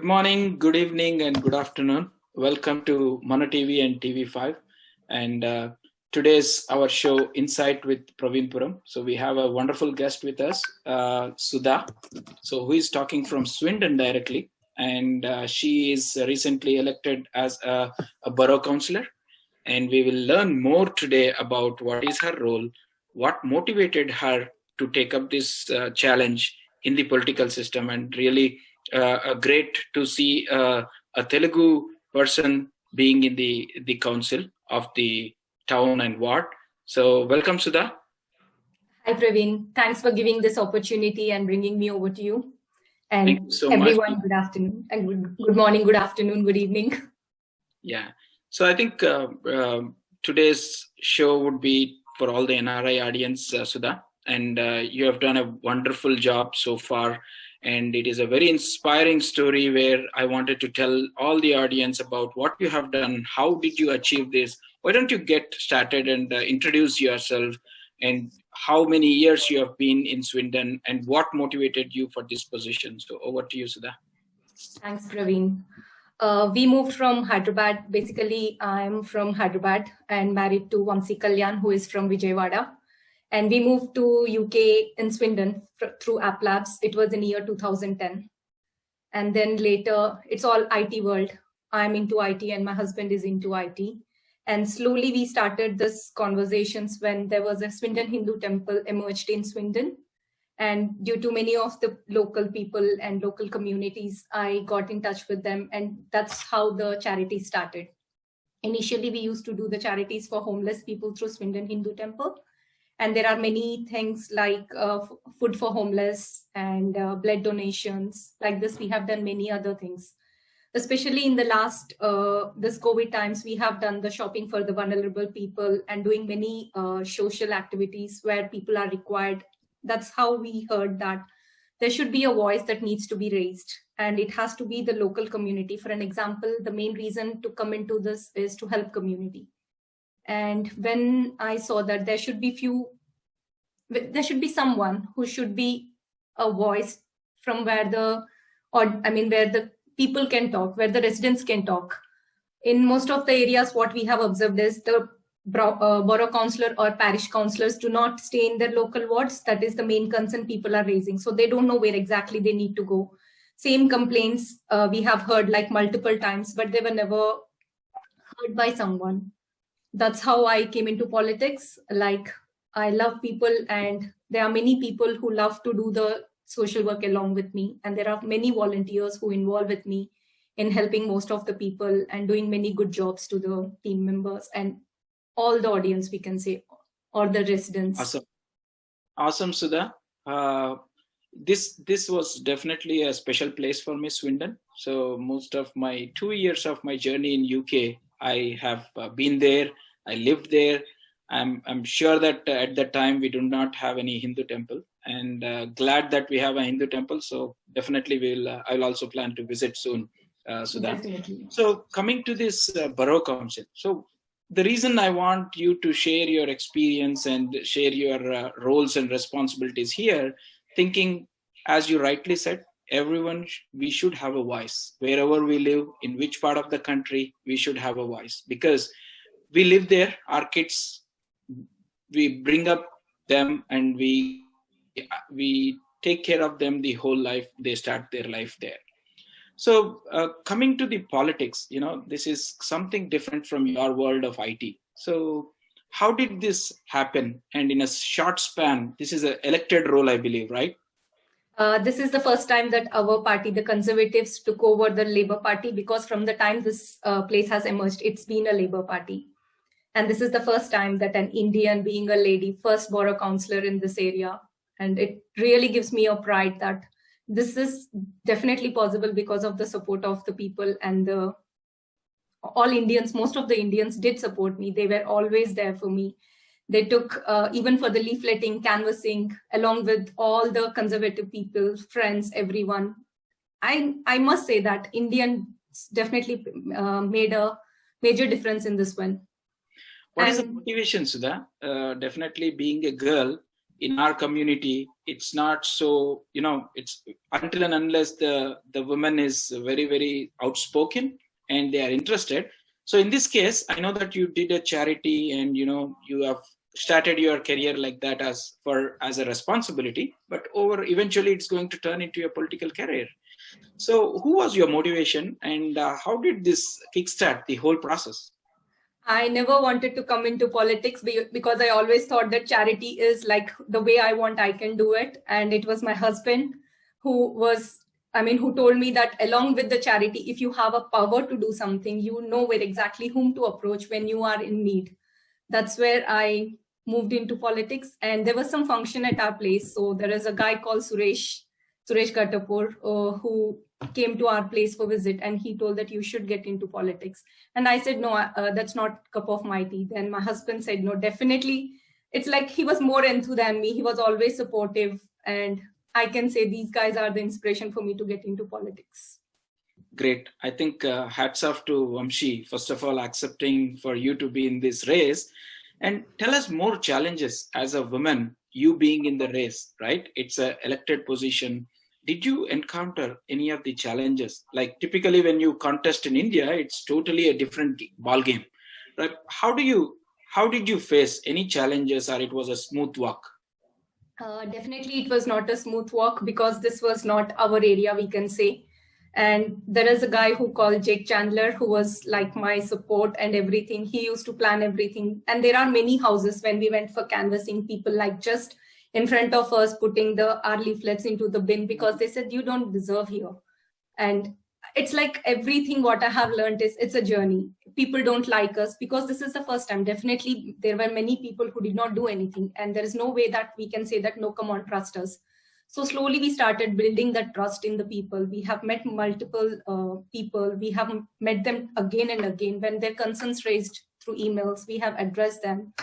morning, good evening, and good afternoon. Welcome to Mana TV and TV5. And today's our show, Insight with Praveen Puram. So we have a wonderful guest with us, Sudha. So who is talking from Swindon directly. And she is recently elected as a Borough Councillor. And we will learn more today about what is her role, what motivated her to take up this challenge in the political system, and really great to see a Telugu person being in the council of the town and ward. So welcome, Sudha. Hi, Praveen. Thanks for giving this opportunity and bringing me over to you. And Thank you so everyone, much. good afternoon, and good morning, good afternoon, good evening. Yeah. So I think today's show would be for all the NRI audience, Sudha. And you have done a wonderful job so far. And it is a very inspiring story where I wanted to tell all the audience about what you have done. How did you achieve this? Why don't you get started and introduce yourself, and how many years you have been in Swindon and what motivated you for this position? So over to you, Sudha. Thanks, Praveen. We moved from Hyderabad. Basically, I'm from Hyderabad and married to Vamsi Kalyan, who is from Vijayawada. And we moved to UK in Swindon through App Labs. It was in year 2010. And then later, it's all IT world. I'm into IT and my husband is into IT. And slowly we started this conversations when there was a Swindon Hindu temple emerged in Swindon. And due to many of the local people and local communities, I got in touch with them. And that's how the charity started. Initially, we used to do the charities for homeless people through Swindon Hindu temple. And there are many things like food for homeless and blood donations. Like this, we have done many other things. Especially in the last, this COVID times, we have done the shopping for the vulnerable people and doing many social activities where people are required. That's how we heard that there should be a voice that needs to be raised. And it has to be the local community. For an example, the main reason to come into this is to help community. And when I saw that there should be someone who should be a voice from where the people can talk, where the residents can talk. In most of the areas, what we have observed is the borough councillor or parish councillors do not stay in their local wards. That is the main concern people are raising. So they don't know where exactly they need to go. Same complaints we have heard like multiple times, but they were never heard by someone. That's how I came into politics. Like, I love people, and there are many people who love to do the social work along with me. And there are many volunteers who involve with me in helping most of the people and doing many good jobs to the team members and all the audience, we can say, or the residents. Awesome, Sudha. This was definitely a special place for me, Swindon. So most of my 2 years of my journey in UK, I have been there. I lived there. I'm sure that at that time we do not have any Hindu temple, and glad that we have a Hindu temple. So definitely I'll also plan to visit soon, Sudha. Definitely. So coming to this Borough Council. So the reason I want you to share your experience and share your roles and responsibilities here, thinking, as you rightly said, we should have a voice. Wherever we live, in which part of the country, we should have a voice, because we live there. Our kids, we bring up them and we take care of them the whole life. They start their life there. So coming to the politics, this is something different from your world of IT. So how did this happen? And in a short span, this is an elected role, I believe, right? This is the first time that our party, the Conservatives, took over the Labour Party, because from the time this place has emerged, it's been a Labour Party. And this is the first time that an Indian, being a lady, first borough councillor in this area. And it really gives me a pride that this is definitely possible because of the support of the people, and all Indians, most of the Indians did support me. They were always there for me. They took, even for the leafleting, canvassing, along with all the Conservative people, friends, everyone. I must say that Indians definitely made a major difference in this one. What is the motivation, Sudha? Definitely being a girl, in our community, it's not so, it's until and unless the woman is very, very outspoken and they are interested. So in this case, I know that you did a charity and, you have started your career like that as a responsibility, but eventually it's going to turn into your political career. So who was your motivation, and how did this kickstart the whole process? I never wanted to come into politics because I always thought that charity is like the way I want, I can do it. And it was my husband who told me that along with the charity, if you have a power to do something, you know where exactly whom to approach when you are in need. That's where I moved into politics. And there was some function at our place. So there is a guy called Suresh Gatapur, who came to our place for visit, and he told that you should get into politics. And I said, no, that's not cup of my tea. Then my husband said, no, definitely. It's like he was more enthused than me. He was always supportive. And I can say these guys are the inspiration for me to get into politics. Great. I think hats off to Vamshi, first of all, accepting for you to be in this race. And tell us more challenges as a woman, you being in the race, right? It's an elected position. Did you encounter any of the challenges? Like typically when you contest in India, it's totally a different ball game, right? How did you face any challenges, or it was a smooth walk? Definitely it was not a smooth walk because this was not our area, we can say. And there is a guy who called Jake Chandler, who was like my support and everything. He used to plan everything. And there are many houses when we went for canvassing, people like just in front of us putting our leaflets into the bin because they said, you don't deserve here. And it's like everything what I have learned is it's a journey. People don't like us because this is the first time. Definitely there were many people who did not do anything. And there is no way that we can say that, no, come on, trust us. So slowly we started building that trust in the people. We have met multiple people. We have met them again and again. When their concerns raised through emails, we have addressed them.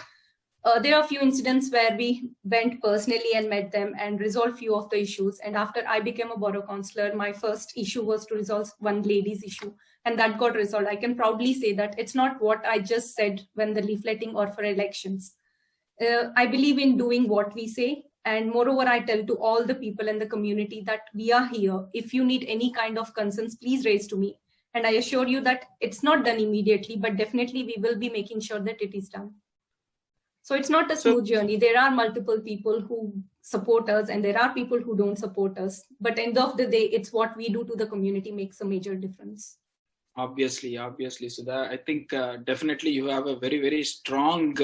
There are a few incidents where we went personally and met them and resolved few of the issues. And after I became a borough councillor, my first issue was to resolve one lady's issue. And that got resolved. I can proudly say that it's not what I just said when the leafleting or for elections. I believe in doing what we say. And moreover, I tell to all the people in the community that we are here. If you need any kind of concerns, please raise to me. And I assure you that it's not done immediately, but definitely we will be making sure that it is done. So it's not a smooth journey. There are multiple people who support us and there are people who don't support us. But end of the day, it's what we do to the community makes a major difference. Obviously, Sudha. I think definitely you have a very, very strong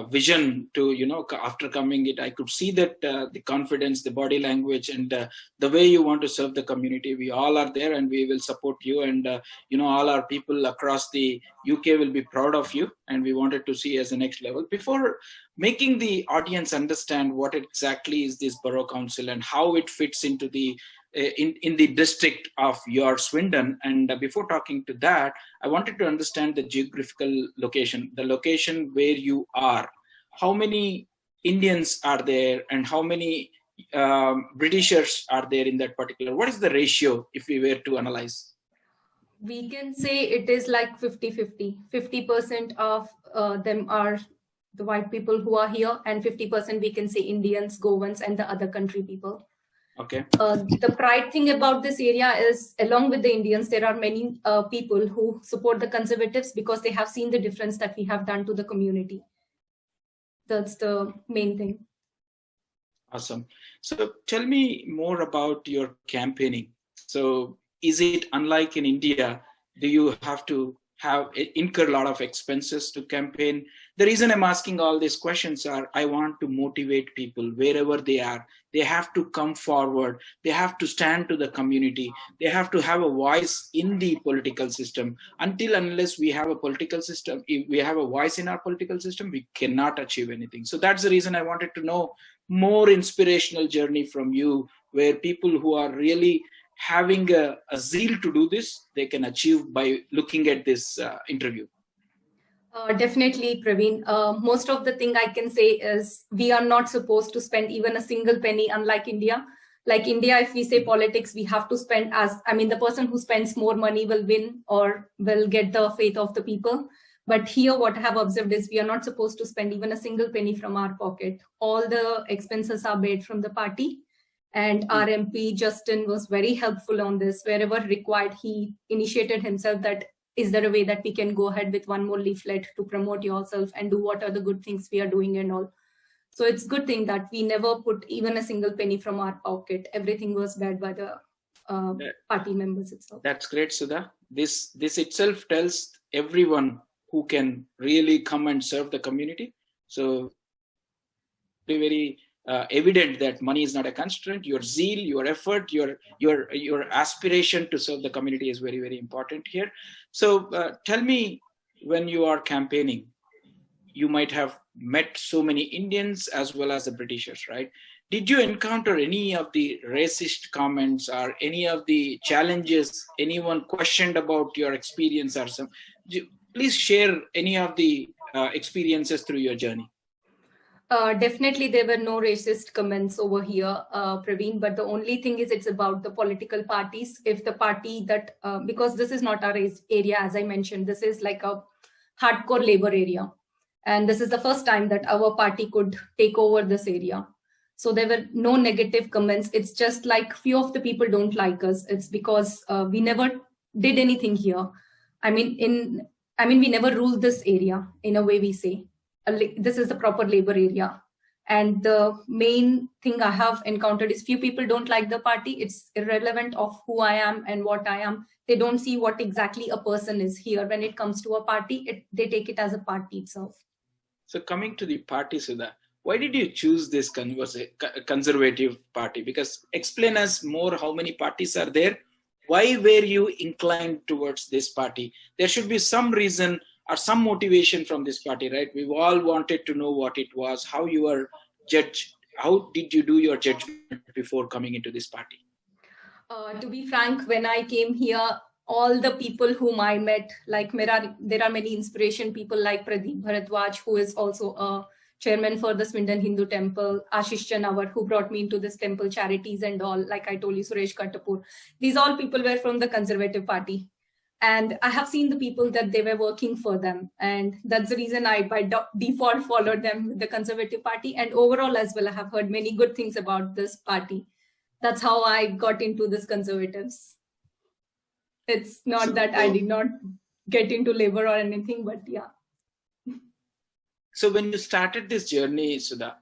vision to, after coming it, I could see that the confidence, the body language, and the way you want to serve the community. We all are there and we will support you. And, all our people across the UK will be proud of you. And we wanted to see as the next level. Before making the audience understand what exactly is this Borough Council and how it fits into the in the district of your Swindon. And before talking to that, I wanted to understand the geographical location, the location where you are. How many Indians are there and how many Britishers are there in that particular? What is the ratio if we were to analyze? We can say it is like 50-50. 50% of them are the white people who are here and 50% we can say Indians, Goans and the other country people. Okay. The pride thing about this area is, along with the Indians, there are many people who support the Conservatives because they have seen the difference that we have done to the community. That's the main thing. Awesome. So tell me more about your campaigning. So is it unlike in India? Do you have to incur a lot of expenses to campaign? The reason I'm asking all these questions are I want to motivate people wherever they are. They have to come forward. They have to stand to the community. They have to have a voice in the political system. Unless we have a political system, if we have a voice in our political system, we cannot achieve anything. So that's the reason I wanted to know more inspirational journey from you, where people who are really having a zeal to do this, they can achieve by looking at this interview. Definitely, Praveen. Most of the thing I can say is we are not supposed to spend even a single penny, unlike India. Like India, if we say politics, we have to spend the person who spends more money will win or will get the faith of the people. But here, what I have observed is we are not supposed to spend even a single penny from our pocket. All the expenses are paid from the party. And our MP, Justin, was very helpful on this. Wherever required, he initiated himself that, is there a way that we can go ahead with one more leaflet to promote yourself and do what are the good things we are doing and all. So it's a good thing that we never put even a single penny from our pocket. Everything was bared by the party members itself. That's great, Sudha. This itself tells everyone who can really come and serve the community. So very evident that money is not a constraint. Your zeal, your effort, your aspiration to serve the community is very, very important here. So tell me, when you are campaigning, you might have met so many Indians as well as the Britishers, right? Did you encounter any of the racist comments or any of the challenges? Anyone questioned about your experience or some? Please share any of the experiences through your journey. Definitely, there were no racist comments over here, Praveen, but the only thing is it's about the political parties. If the party that, because this is not our area, as I mentioned, this is like a hardcore labor area. And this is the first time that our party could take over this area. So there were no negative comments. It's just like few of the people don't like us. It's because we never did anything here. I mean, we never ruled this area in a way we say. This is the proper labor area. And the main thing I have encountered is few people don't like the party. It's irrelevant of who I am and what I am. They don't see what exactly a person is here. When it comes to a party, they take it as a party itself. So coming to the party, Sudha, why did you choose this conservative party? Because explain us more how many parties are there. Why were you inclined towards this party? There should be some reason or some motivation from this party, right? We all wanted to know what it was, how you were judged, how did you do your judgment before coming into this party? To be frank, when I came here, all the people whom I met, like there are many inspiration people like Pradeep Bharadwaj, who is also a chairman for the Swinden Hindu Temple, Ashish Chanawar, who brought me into this temple charities and all, like I told you, Suresh Kattapur. These all people were from the Conservative Party. And I have seen the people that they were working for them. And that's the reason I, by default, followed them with the Conservative Party. And overall as well, I have heard many good things about this party. That's how I got into this Conservatives. It's not that I did not get into labor or anything, but yeah. So when you started this journey, Sudha,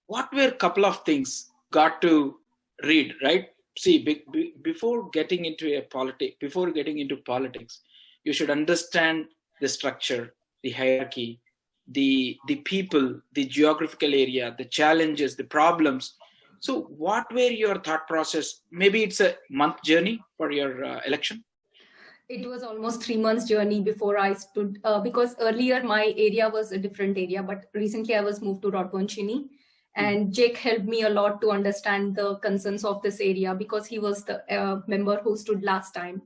what were a couple of things got to read, right? See, before getting into politics, you should understand the structure, the hierarchy, the people, the geographical area, the challenges, the problems. So what were your thought process? Maybe it's a month journey for your election? It was almost 3 months journey before I stood, because earlier my area was a different area, but recently I was moved to Rodbonchini. And Jake helped me a lot to understand the concerns of this area because he was the member who stood last time.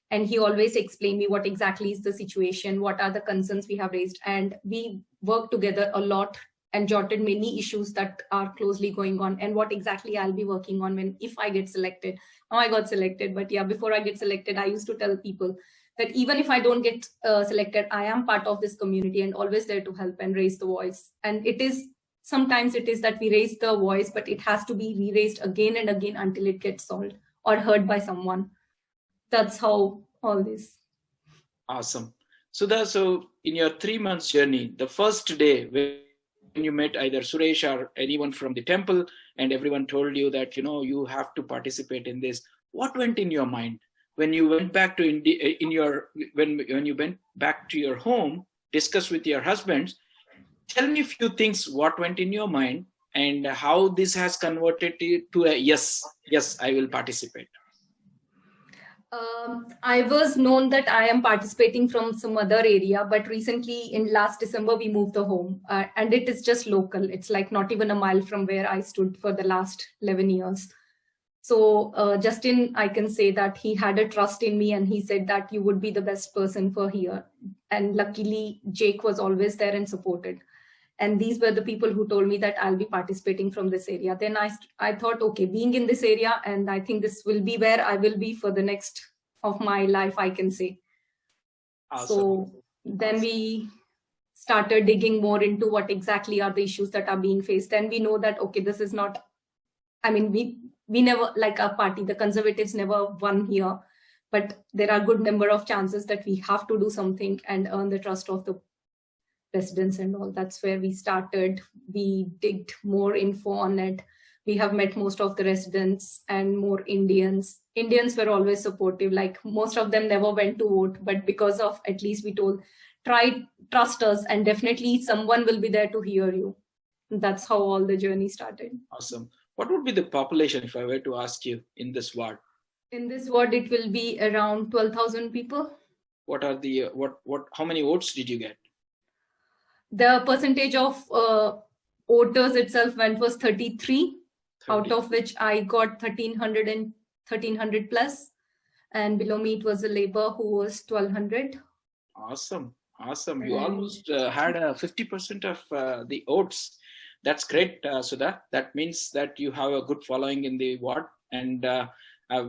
And he always explained me what exactly is the situation, what are the concerns we have raised. And we worked together a lot and jotted many issues that are closely going on and what exactly I'll be working on if I get selected. Now I got selected, but yeah, before I get selected, I used to tell people that even if I don't get selected, I am part of this community and always there to help and raise the voice. And sometimes it is that we raise the voice, but it has to be re-raised again and again until it gets solved or heard by someone. That's how all this. Awesome. Sudha, so in your 3 months journey, the first day when you met either Suresh or anyone from the temple and everyone told you that, you have to participate in this, what went in your mind when you went back to when you went back to your home, discuss with your husbands? Tell me a few things, what went in your mind and how this has converted to a yes, I will participate. I was known that I am participating from some other area, but recently in last December, we moved the home and it is just local. It's like not even a mile from where I stood for the last 11 years. So Justin, I can say that he had a trust in me and he said that you would be the best person for here. And luckily, Jake was always there and supported. And these were the people who told me that I'll be participating from this area. Then I thought, okay, being in this area, and I think this will be where I will be for the next of my life, I can say. Awesome. So, Then we started digging more into what exactly are the issues that are being faced. And we know that, okay, this is not, I mean, we never, like our party, the Conservatives never won here, but there are good number of chances that we have to do something and earn the trust of the residents and all. That's where we started. We digged more info on it. We have met most of the residents and more Indians. Indians were always supportive. Like most of them never went to vote, but because of, at least we told, trust us, and definitely someone will be there to hear you. That's how all the journey started. Awesome. What would be the population if I were to ask you in this ward? In this ward, it will be around 12,000 people. What are the how many votes did you get? The percentage of voters itself was 33, out of which I got 1300 plus, and below me it was a Labour who was 1200. Awesome. You almost had 50% of the votes. That's great, Sudha. That means that you have a good following in the ward, and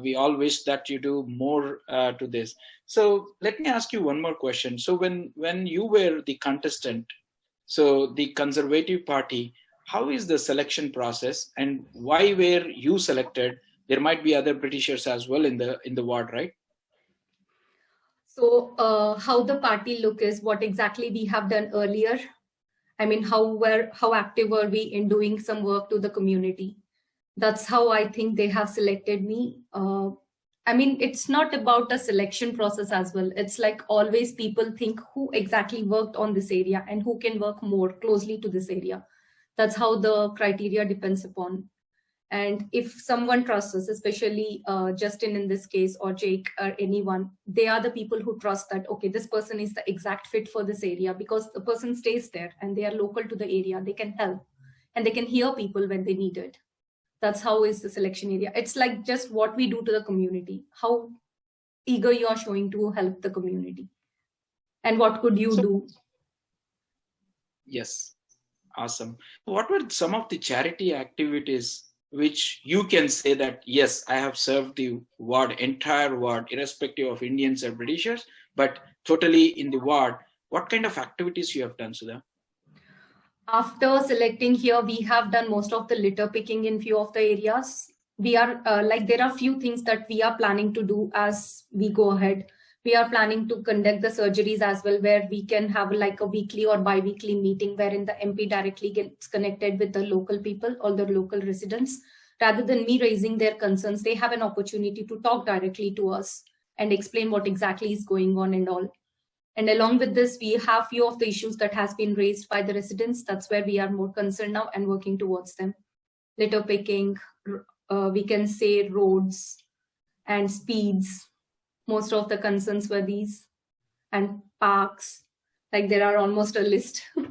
we all wish that you do more to this. So let me ask you one more question. So when you were the contestant, so the Conservative Party, how is the selection process, and why were you selected? There might be other Britishers as well in the ward, right? So how the party look is what exactly we have done earlier. I mean, how active were we in doing some work to the community? That's how I think they have selected me. I mean, it's not about a selection process as well. It's like always people think who exactly worked on this area and who can work more closely to this area. That's how the criteria depends upon. And if someone trusts us, especially Justin in this case, or Jake, or anyone, they are the people who trust that, okay, this person is the exact fit for this area, because the person stays there and they are local to the area. They can help and they can hear people when they need it. That's how is the selection area. It's like just what we do to the community, how eager you are showing to help the community, and what could you do. Yes, awesome. What were some of the charity activities which you can say that, yes, I have served the ward, entire ward, irrespective of Indians or Britishers, but totally in the ward? What kind of activities you have done, Sudha? After selecting here, we have done most of the litter picking in few of the areas. We are there are few things that we are planning to do as we go ahead. We are planning to conduct the surgeries as well, where we can have like a weekly or bi-weekly meeting wherein the MP directly gets connected with the local people or the local residents. Rather than me raising their concerns, they have an opportunity to talk directly to us and explain what exactly is going on and all. And along with this, we have few of the issues that has been raised by the residents. That's where we are more concerned now and working towards them. Litter picking, we can say roads and speeds. Most of the concerns were these, and parks. Like there are almost a list which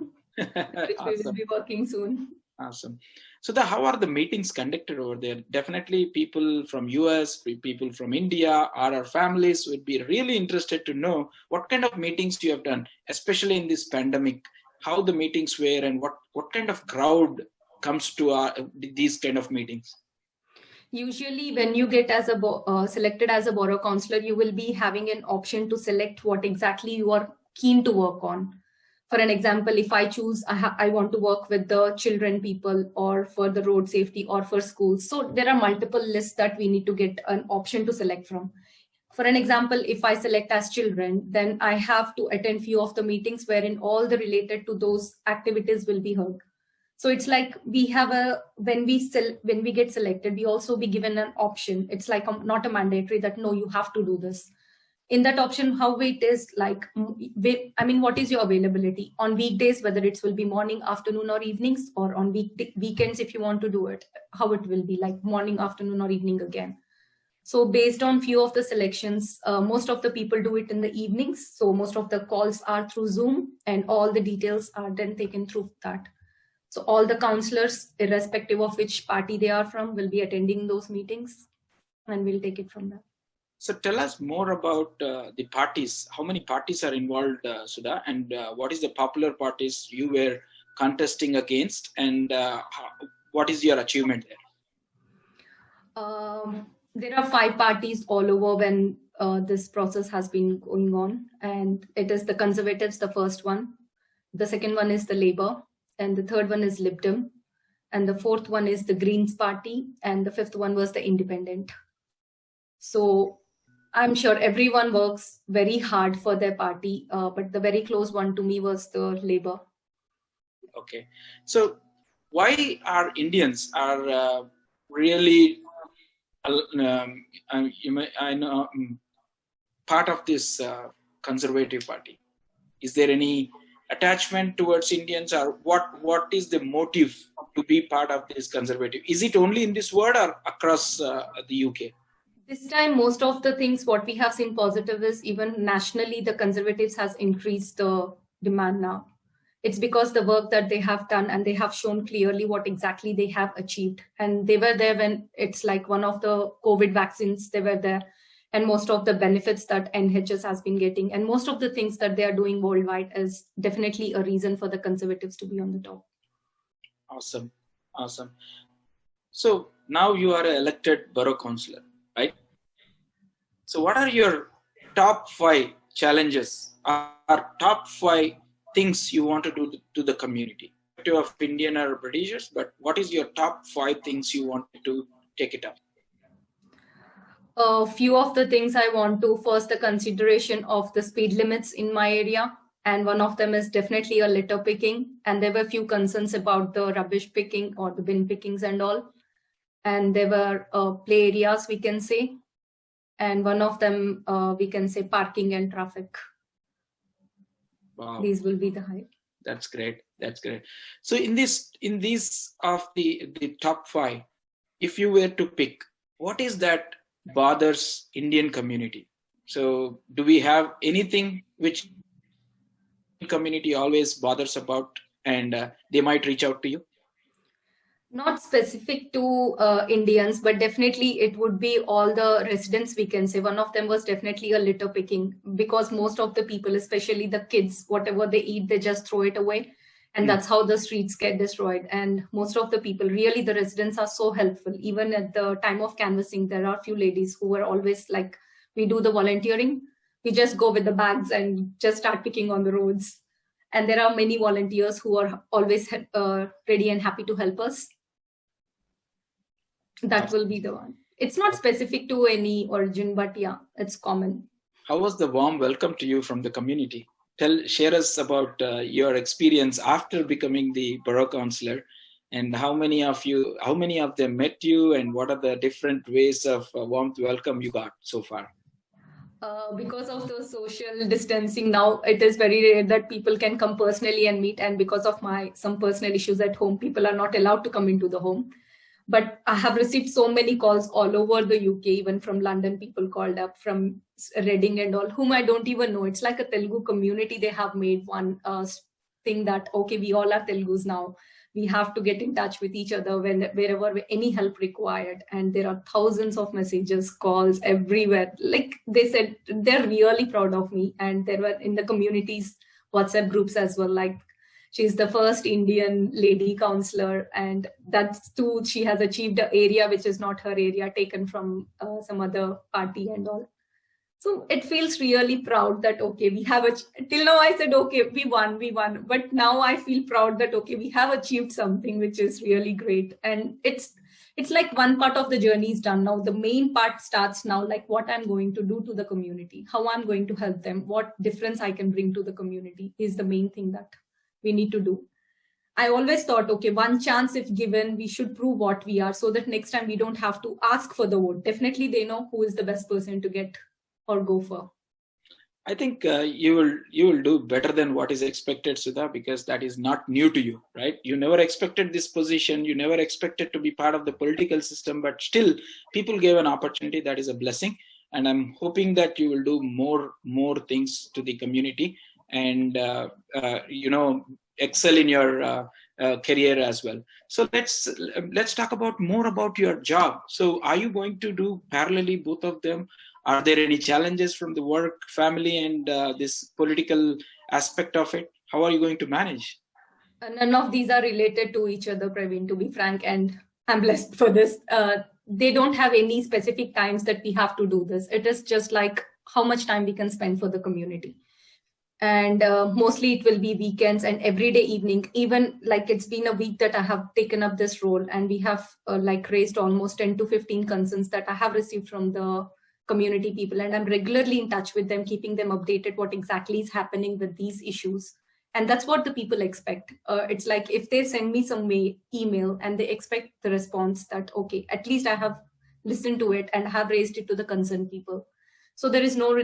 awesome. We will be working soon. Awesome. So how are the meetings conducted over there? Definitely people from US, people from India, or our families would be really interested to know what kind of meetings you have done, especially in this pandemic, how the meetings were and what kind of crowd comes to these kind of meetings. Usually when you get as a selected as a Borough Councillor, you will be having an option to select what exactly you are keen to work on. For an example, if I choose, I want to work with the children people, or for the road safety, or for schools. So there are multiple lists that we need to get an option to select from. For an example, if I select as children, then I have to attend few of the meetings wherein all the related to those activities will be heard. So it's like we have when we get selected, we also be given an option. It's like not a mandatory that, no, you have to do this. In that option, how it is like, I mean, what is your availability on weekdays, whether it will be morning, afternoon, or evenings, or on weekends, if you want to do it, how it will be like morning, afternoon, or evening again. So based on few of the selections, most of the people do it in the evenings. So most of the calls are through Zoom, and all the details are then taken through that. So all the councillors, irrespective of which party they are from, will be attending those meetings, and we'll take it from there. So tell us more about the parties. How many parties are involved, Sudha, and what is the popular parties you were contesting against, and what is your achievement there? There are 5 parties all over when this process has been going on, and it is the Conservatives, the first one. The second one is the Labour, and the third one is Lib Dem, and the fourth one is the Greens Party, and the fifth one was the Independent. So I'm sure everyone works very hard for their party, but the very close one to me was the Labour. Okay, so why are Indians really part of this Conservative Party? Is there any attachment towards Indians, or what is the motive to be part of this Conservative? Is it only in this ward or across the UK? This time, most of the things what we have seen positive is even nationally, the Conservatives has increased the demand now. It's because the work that they have done, and they have shown clearly what exactly they have achieved. And they were there when it's like one of the COVID vaccines, they were there. And most of the benefits that NHS has been getting, and most of the things that they are doing worldwide is definitely a reason for the Conservatives to be on the top. Awesome. Awesome. So now you are an elected Borough Councillor, right? So what are your top 5 challenges, or top 5 things you want to do to the community? Of Indian or Britishers, but what is your top 5 things you want to take it up? A few of the things I want to, first, the consideration of the speed limits in my area. And one of them is definitely a litter picking. And there were a few concerns about the rubbish picking or the bin pickings and all. And there were play areas, we can say. And one of them, we can say parking and traffic. Wow. These will be the high. That's great. That's great. So in these of the top 5, if you were to pick, what is that bothers Indian community? So do we have anything which community always bothers about, and they might reach out to you? Not specific to Indians, but definitely it would be all the residents, we can say. One of them was definitely a litter picking, because most of the people, especially the kids, whatever they eat, they just throw it away. And that's how the streets get destroyed. And most of the people, really the residents, are so helpful. Even at the time of canvassing, there are a few ladies who are always like, we do the volunteering. We just go with the bags and just start picking on the roads. And there are many volunteers who are always ready and happy to help us. That will be the one. It's not specific to any origin, but yeah, it's common. How was the warm welcome to you from the community? Share us about your experience after becoming the Borough Councillor, and how many of them met you, and what are the different ways of warm welcome you got so far? Because of the social distancing now, it is very rare that people can come personally and meet. And because of some personal issues at home, people are not allowed to come into the home. But I have received so many calls all over the UK, even from London, people called up from Reading and all, whom I don't even know. It's like a Telugu community. They have made one thing that, okay, we all are Telugus now. We have to get in touch with each other wherever any help required. And there are thousands of messages, calls everywhere. Like they said, they're really proud of me. And there were in the communities, WhatsApp groups as well, like, she's the first Indian lady councillor, and that's too, she has achieved an area which is not her area, taken from some other party and all. So it feels really proud that, okay, we have, till now I said, okay, we won. But now I feel proud that, okay, we have achieved something which is really great. And it's like one part of the journey is done now. The main part starts now, like what I'm going to do to the community, how I'm going to help them, what difference I can bring to the community is the main thing that we need to do. I always thought, okay, one chance if given, we should prove what we are, so that next time we don't have to ask for the vote. Definitely they know who is the best person to get or go for. I think you will do better than what is expected, Sudha, because that is not new to you, right? You never expected this position. You never expected to be part of the political system, but still people gave an opportunity. That is a blessing. And I'm hoping that you will do more things to the community, and excel in your career as well. So let's talk more about your job. So are you going to do parallelly both of them? Are there any challenges from the work, family, and this political aspect of it? How are you going to manage? None of these are related to each other, Praveen, to be frank, and I'm blessed for this. They don't have any specific times that we have to do this. It is just like how much time we can spend for the community. And mostly it will be weekends and everyday evening. Even like it's been a week that I have taken up this role, and we have like raised almost 10 to 15 concerns that I have received from the community people, and I'm regularly in touch with them, keeping them updated what exactly is happening with these issues. And that's what the people expect. It's like if they send me some email and they expect the response that, okay, at least I have listened to it and have raised it to the concerned people. So there is no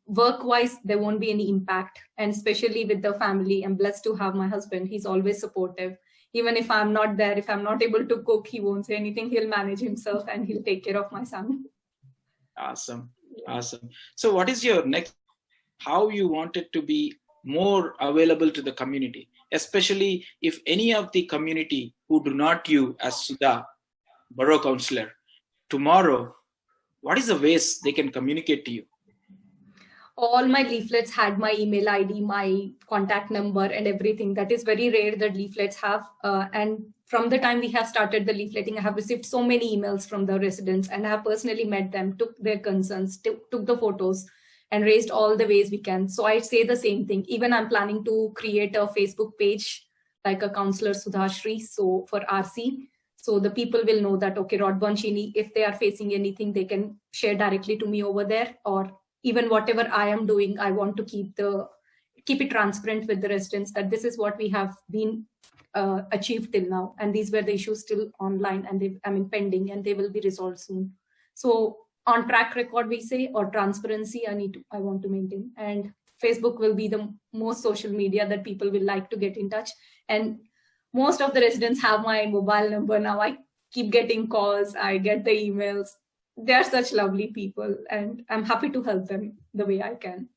work-wise, there won't be any impact. And especially with the family, I'm blessed to have my husband. He's always supportive. Even if I'm not there, if I'm not able to cook, he won't say anything. He'll manage himself and he'll take care of my son. Awesome. Awesome. So what is your next, how you want it to be more available to the community, especially if any of the community who do not you as Sudha, Borough Councillor, tomorrow, what is the ways they can communicate to you? All my leaflets had my email ID, my contact number and everything. That is very rare that leaflets have. And from the time we have started the leafleting, I have received so many emails from the residents, and I have personally met them, took their concerns, took the photos and raised all the ways we can. So I say the same thing. Even I'm planning to create a Facebook page, like a Councillor Sudha Sri, so for RC. So the people will know that, okay, Rodbonchini, if they are facing anything, they can share directly to me over there, or even whatever I am doing, I want to keep it transparent with the residents that this is what we have been achieved till now. And these were the issues still online and pending, and they will be resolved soon. So on track record, we say, or transparency, I want to maintain. And Facebook will be the most social media that people will like to get in touch. And most of the residents have my mobile number now. I keep getting calls, I get the emails. They're such lovely people, and I'm happy to help them the way I can.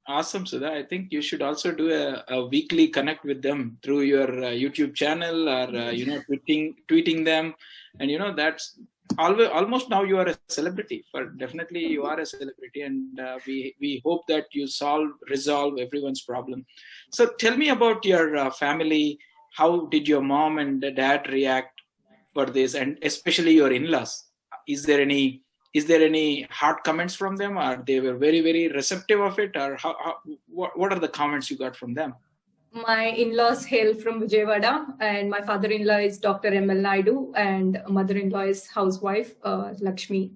Awesome, Sudha. I think you should also do a weekly connect with them through your YouTube channel, or tweeting them, and that's almost now you are a celebrity. But definitely you are a celebrity, and we hope that you resolve everyone's problem. So tell me about your family. How did your mom and dad react for this, and especially your in-laws? Is there any hard comments from them, or they were very, very receptive of it, or what are the comments you got from them? My in-laws hail from Vijayawada, and my father-in-law is Dr. M.L. Naidu, and mother-in-law is housewife, Mahalakshmi,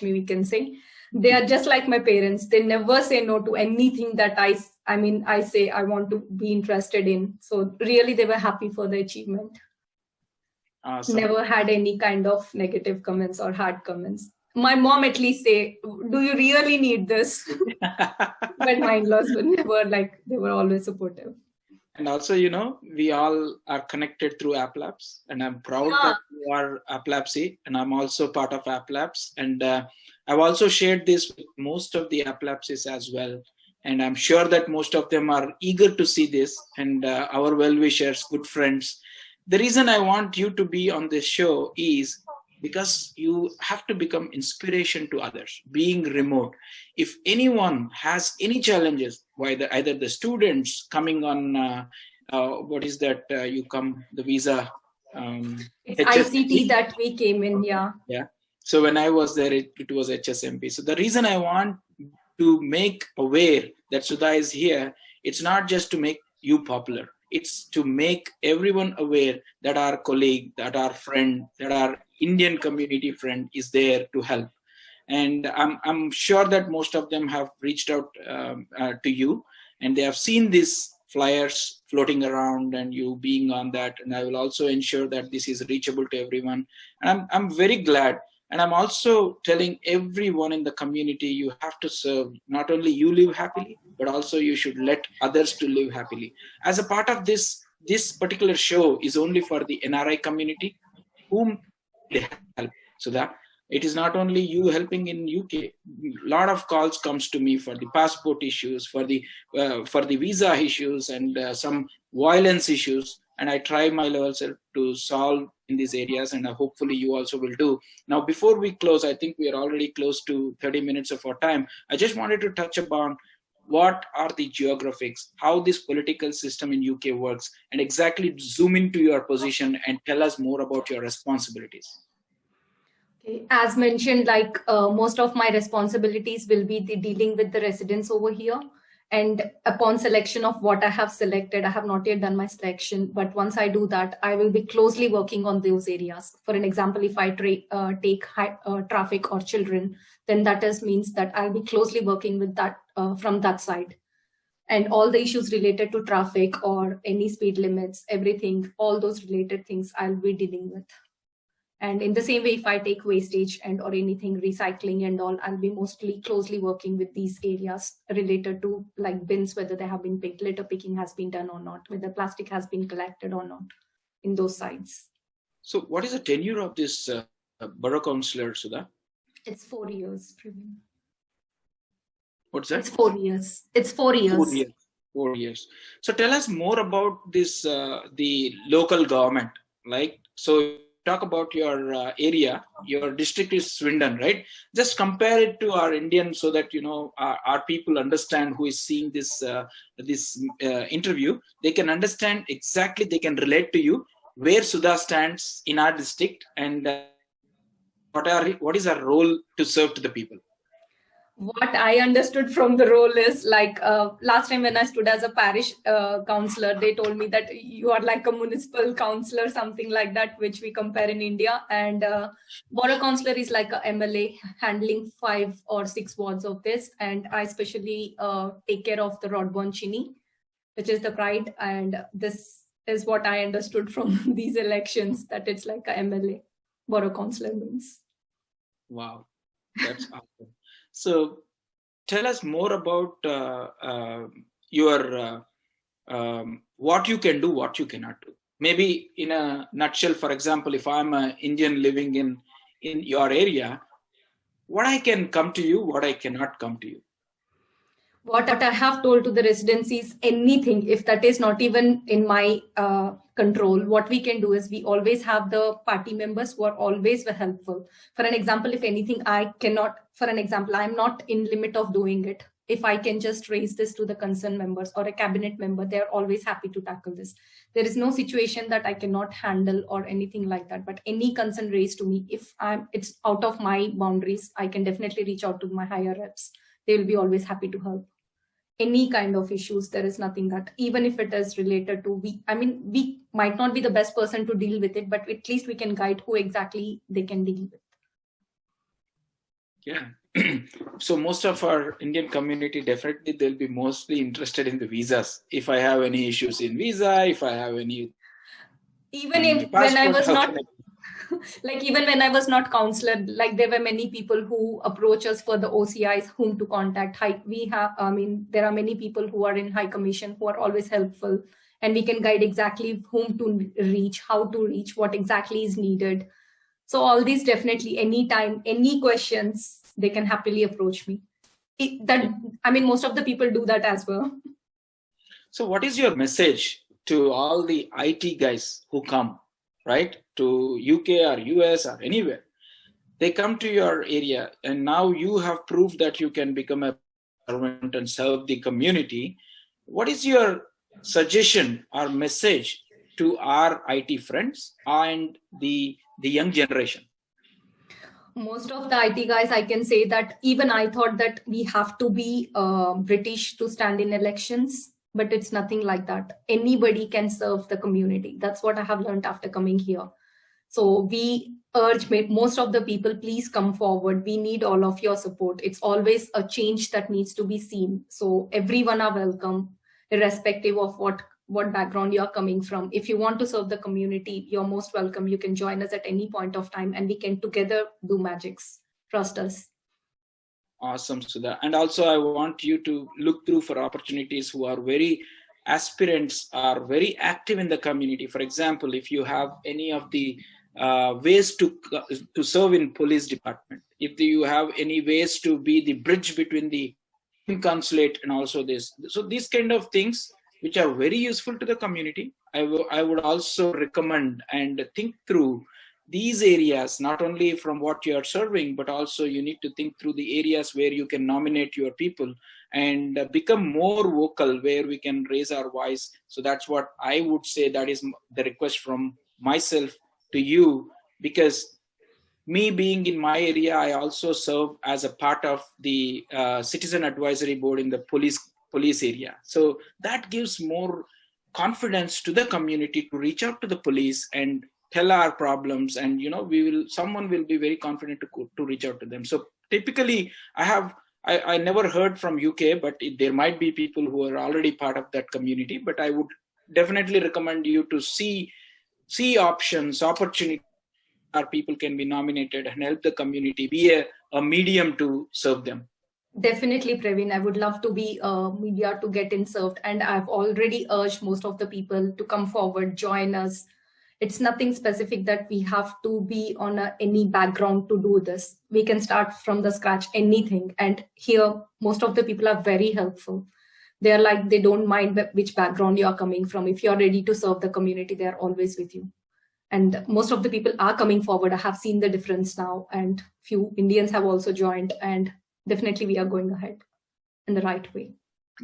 we can say. They are just like my parents. They never say no to anything that I say I want to be interested in. So really, they were happy for the achievement. Awesome. Never had any kind of negative comments or hard comments. My mom at least say, do you really need this? But my in-laws were never they were always supportive. And also, we all are connected through App Labs, and I'm proud that you are App Labsy, and I'm also part of App Labs. And I've also shared this with most of the App Labsies as well. And I'm sure that most of them are eager to see this, and our well-wishers, good friends. The reason I want you to be on this show is because you have to become inspiration to others, being remote. If anyone has any challenges, either the students coming on, the visa? It's ICT that we came in, yeah. Yeah. So when I was there, it was HSMP. So the reason I want to make aware that Sudha is here, it's not just to make you popular. It's to make everyone aware that our colleague, that our friend, that our Indian community friend is there to help. And I'm sure that most of them have reached out to you, and they have seen these flyers floating around and you being on that. And I will also ensure that this is reachable to everyone. And I'm very glad. And I'm also telling everyone in the community, you have to serve. Not only you live happily, but also you should let others to live happily. As a part of this particular show is only for the NRI community, whom they help. So that it is not only you helping in UK. A lot of calls comes to me for the passport issues, for the visa issues, and some violence issues. And I try my level to solve in these areas, and hopefully you also will do. Now, before we close, I think we are already close to 30 minutes of our time. I just wanted to touch upon what are the geographics, how this political system in UK works, and exactly zoom into your position and tell us more about your responsibilities. Okay. As mentioned, like most of my responsibilities will be dealing with the residents over here. And upon selection of what I have selected, I have not yet done my selection, but once I do that, I will be closely working on those areas. For an example, if I take traffic or children, then that means that I'll be closely working with that from that side. And all the issues related to traffic or any speed limits, everything, all those related things I'll be dealing with. And in the same way, if I take wastage and or anything, recycling and all, I'll be mostly closely working with these areas related to like bins, whether they have been picked, litter picking has been done or not, whether plastic has been collected or not in those sites. So what is the tenure of this Borough Councillor, Sudha? It's 4 years. What's that? It's 4 years. It's 4 years. 4 years. 4 years. So tell us more about this, the local government. Like, so talk about your area. Your district is Swindon, right? Just compare it to our Indian, so that you know our people understand, who is seeing this interview. They can understand exactly. They can relate to you where Sudha stands in our district, and what is our role to serve to the people. What I understood from the role is like last time when I stood as a parish councillor, they told me that you are like a municipal councillor, something like that, which we compare in India. And Borough Councillor is like a MLA handling 5 or 6 wards of this. And I especially take care of the Rodborn Chini, which is the pride. And this is what I understood from these elections, that it's like a MLA, Borough Councillor means. Wow, that's awesome. So tell us more about your what you can do, what you cannot do. Maybe in a nutshell, for example, if I'm an Indian living in your area, what I can come to you, what I cannot come to you. What I have told to the residents is anything, if that is not even in my control, what we can do is we always have the party members who are always helpful. For an example, if anything I cannot, for an example, I'm not in limit of doing it. If I can just raise this to the concerned members or a cabinet member, they're always happy to tackle this. There is no situation that I cannot handle or anything like that. But any concern raised to me, if it's out of my boundaries, I can definitely reach out to my higher reps. They will be always happy to help. Any kind of issues, there is nothing that, even if it is related to, we might not be the best person to deal with it, but at least we can guide who exactly they can deal with. Yeah. So most of our Indian community, definitely they'll be mostly interested in the visas. If I have any issues in visa, if I have any, even if when I was not like, even when I was not councillor, like there were many people who approach us for the OCIs, whom to contact. There are many people who are in High Commission who are always helpful, and we can guide exactly whom to reach, how to reach, what exactly is needed. So all these, definitely, anytime, any questions, they can happily approach me. Most of the people do that as well. So what is your message to all the IT guys who come, right, to UK or US or anywhere? They come to your area, and now you have proved that you can become a servant and serve the community. What is your suggestion or message to our IT friends and the young generation? Most of the IT guys, I can say that even I thought that we have to be British to stand in elections. But it's nothing like that. Anybody can serve the community. That's what I have learned after coming here. So we urge most of the people, please come forward. We need all of your support. It's always a change that needs to be seen. So everyone are welcome, irrespective of what background you are coming from. If you want to serve the community, you're most welcome. You can join us at any point of time, and we can together do magics. Trust us. Awesome, Sudha. And also I want you to look through for opportunities who are very aspirants, are very active in the community. For example, if you have any of the ways to serve in police department, if you have any ways to be the bridge between the consulate and also this. So these kind of things which are very useful to the community, I would also recommend and think through these areas, not only from what you are serving, but also you need to think through the areas where you can nominate your people and become more vocal, where we can raise our voice. So that's what I would say, that is the request from myself to you, because me being in my area, I also serve as a part of the citizen advisory board in the police area. So that gives more confidence to the community to reach out to the police and tell our problems, and someone will be very confident to reach out to them. So typically I never heard from UK, but there might be people who are already part of that community, but I would definitely recommend you to see opportunities our people can be nominated and help the community, be a medium to serve them. Definitely, Praveen. I would love to be a media to get in served. And I've already urged most of the people to come forward, join us. It's nothing specific that we have to be on any background to do this. We can start from the scratch, anything. And here, most of the people are very helpful. They're like, they don't mind which background you are coming from. If you're ready to serve the community, they're always with you. And most of the people are coming forward. I have seen the difference now, and few Indians have also joined, and definitely we are going ahead in the right way.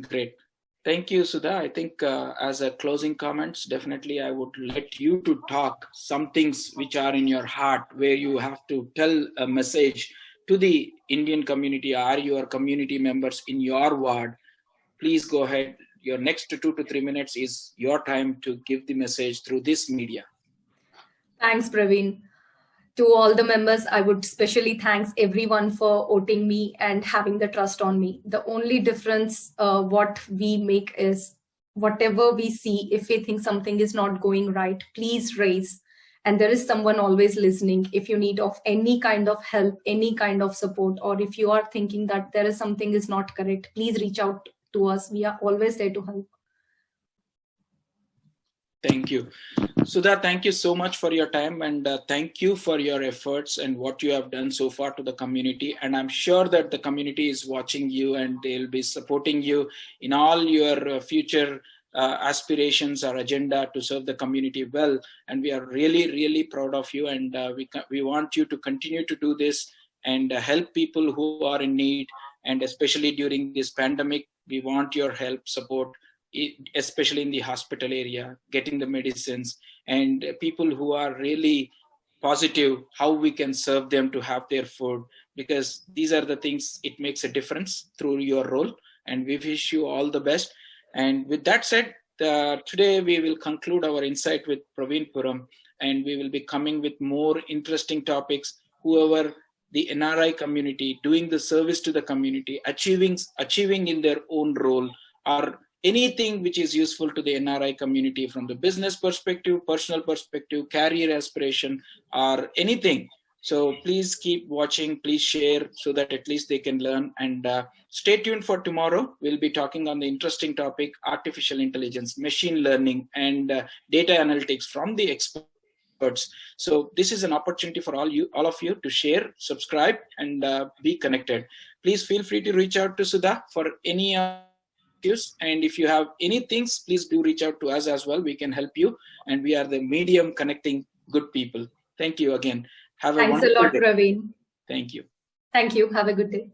Great. Thank you, Sudha. I think as a closing comments, definitely I would let you to talk some things which are in your heart, where you have to tell a message to the Indian community or your community members in your ward. Please go ahead. Your next 2 to 3 minutes is your time to give the message through this media. Thanks, Praveen. To all the members, I would especially thanks everyone for voting me and having the trust on me. The only difference what we make is whatever we see, if we think something is not going right, please raise. And there is someone always listening. If you need of any kind of help, any kind of support, or if you are thinking that there is something is not correct, please reach out to us. We are always there to help. Thank you. Sudha, thank you so much for your time, and thank you for your efforts and what you have done so far to the community. And I'm sure that the community is watching you and they'll be supporting you in all your future aspirations or agenda to serve the community well. And we are really, really proud of you. And we want you to continue to do this and help people who are in need. And especially during this pandemic, we want your help, support, especially in the hospital area, getting the medicines, and people who are really positive, how we can serve them to have their food, because these are the things, it makes a difference through your role. And we wish you all the best. And with that said, today we will conclude our insight with Praveen Puram, and we will be coming with more interesting topics. Whoever the NRI community doing the service to the community, achieving in their own role, or anything which is useful to the NRI community from the business perspective, personal perspective, career aspiration, or anything. So please keep watching, please share so that at least they can learn. And stay tuned for tomorrow. We'll be talking on the interesting topic, artificial intelligence, machine learning, and data analytics from the experts. So this is an opportunity for all of you to share, subscribe, and be connected. Please feel free to reach out to Sudha for any and if you have any things, please do reach out to us as well. We can help you, and we are the medium connecting good people. Thank you again. Have a wonderful day. Thanks a lot, Praveen. Thank you. Thank you. Have a good day.